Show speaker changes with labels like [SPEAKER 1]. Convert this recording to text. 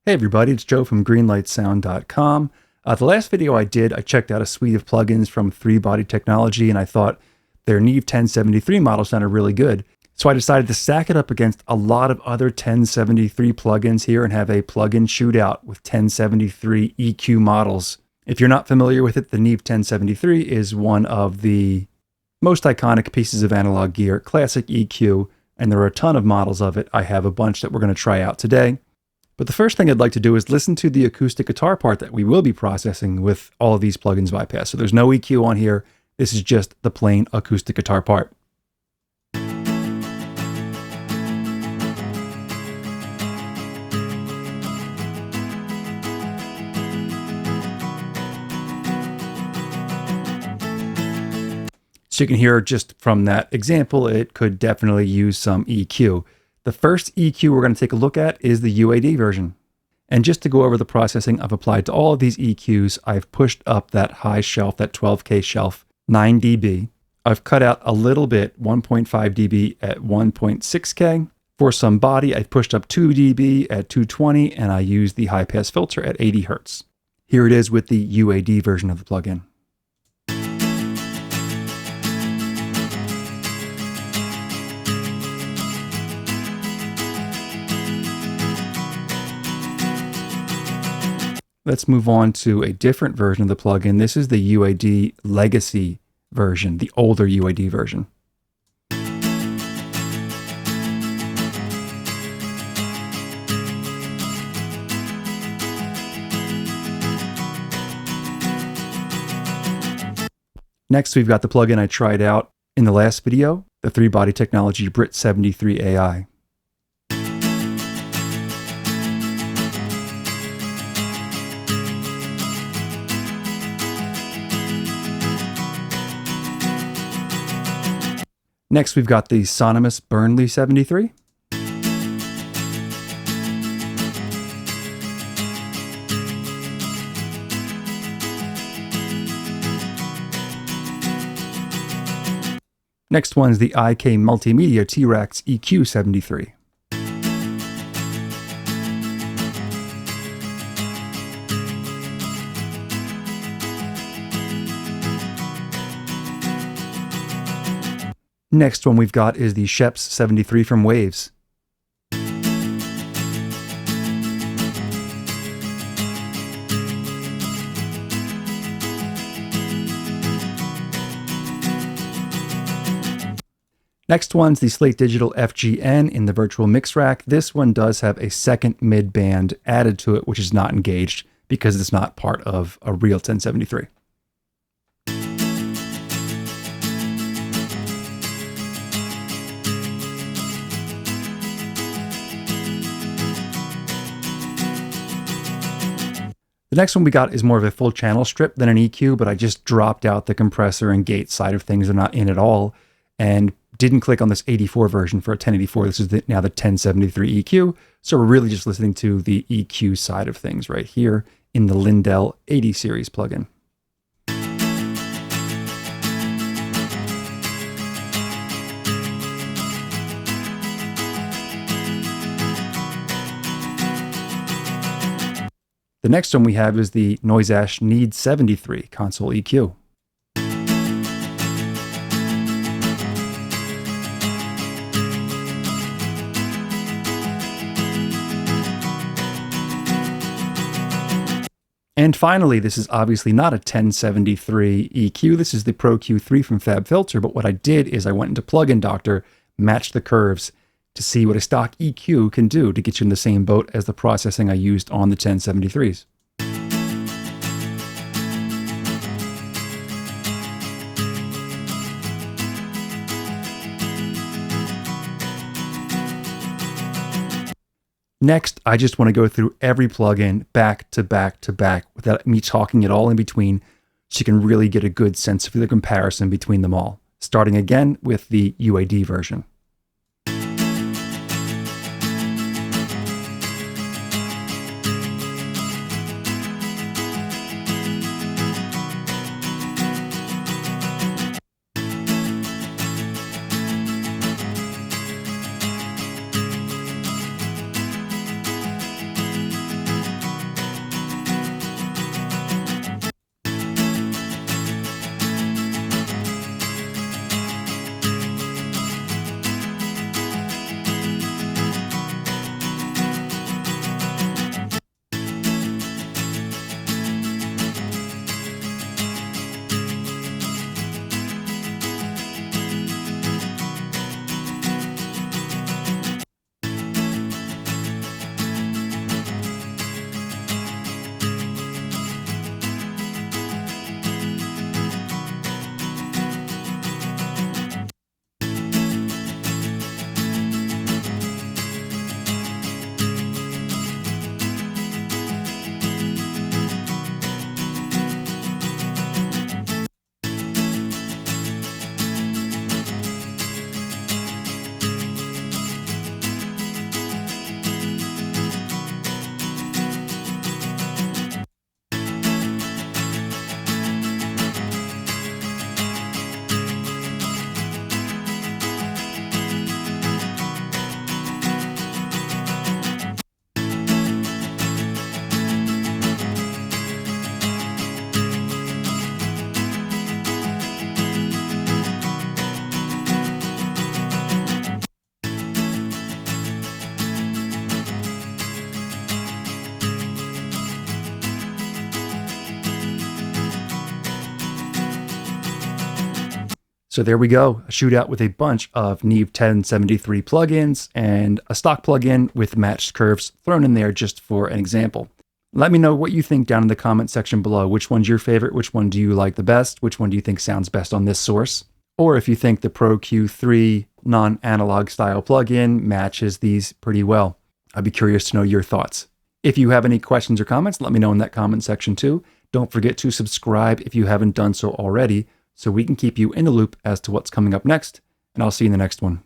[SPEAKER 1] Hey everybody, it's Joe from greenlightsound.com. The last video I did, I checked out a suite of plugins from 3Body Technology and I thought their Neve 1073 model sounded really good. So I decided to stack it up against a lot of other 1073 plugins here and have a plugin shootout with 1073 EQ models. If you're not familiar with it, the Neve 1073 is one of the most iconic pieces of analog gear, classic EQ, and there are a ton of models of it. I have a bunch that we're going to try out today. But the first thing I'd like to do is listen to the acoustic guitar part that we will be processing with all of these plugins bypassed. So there's no EQ on here. This is just the plain acoustic guitar part. So you can hear just from that example, it could definitely use some EQ. The first EQ we're going to take a look at is the UAD version. And just to go over the processing I've applied to all of these EQs, I've pushed up that high shelf, that 12K shelf, 9 dB. I've cut out a little bit, 1.5 dB at 1.6K. For some body, I've pushed up 2 dB at 220, and I used the high pass filter at 80 Hertz. Here it is with the UAD version of the plugin. Let's move on to a different version of the plugin. This is the UAD Legacy version, the older UAD version. Next, we've got the plugin I tried out in the last video, the 3Body Technology Brit 73 AI. Next, we've got the Sonimus Burnley 73. Next one's the IK Multimedia T-Rex EQ 73. Next one we've got is the Scheps 73 from Waves. Next one's the Slate Digital FG-N in the virtual mix rack. This one does have a second mid band added to it, which is not engaged because it's not part of a real 1073. The next one we got is more of a full channel strip than an EQ, but I just dropped out the compressor and gate side of things. They're not in at all, and didn't click on this 84 version for a 1084. This is now the 1073 EQ. So we're really just listening to the EQ side of things right here in the Lindell 80 series plugin. The next one we have is the NoiseAsh Need 73 console EQ. And finally, this is obviously not a 1073 EQ. This is the Pro-Q3 from FabFilter, but what I did is I went into Plugin Doctor, matched the curves, to see what a stock EQ can do to get you in the same boat as the processing I used on the 1073s. Next, I just want to go through every plugin back to back to back without me talking it all in between so you can really get a good sense of the comparison between them all. Starting again with the UAD version. So there we go, a shootout with a bunch of Neve 1073 plugins and a stock plugin with matched curves thrown in there just for an example. Let me know what you think down in the comment section below. Which one's your favorite? Which one do you like the best? Which one do you think sounds best on this source? Or if you think the Pro-Q3 non-analog style plugin matches these pretty well. I'd be curious to know your thoughts. If you have any questions or comments, let me know in that comment section too. Don't forget to subscribe if you haven't done so already, so we can keep you in the loop as to what's coming up next, and I'll see you in the next one.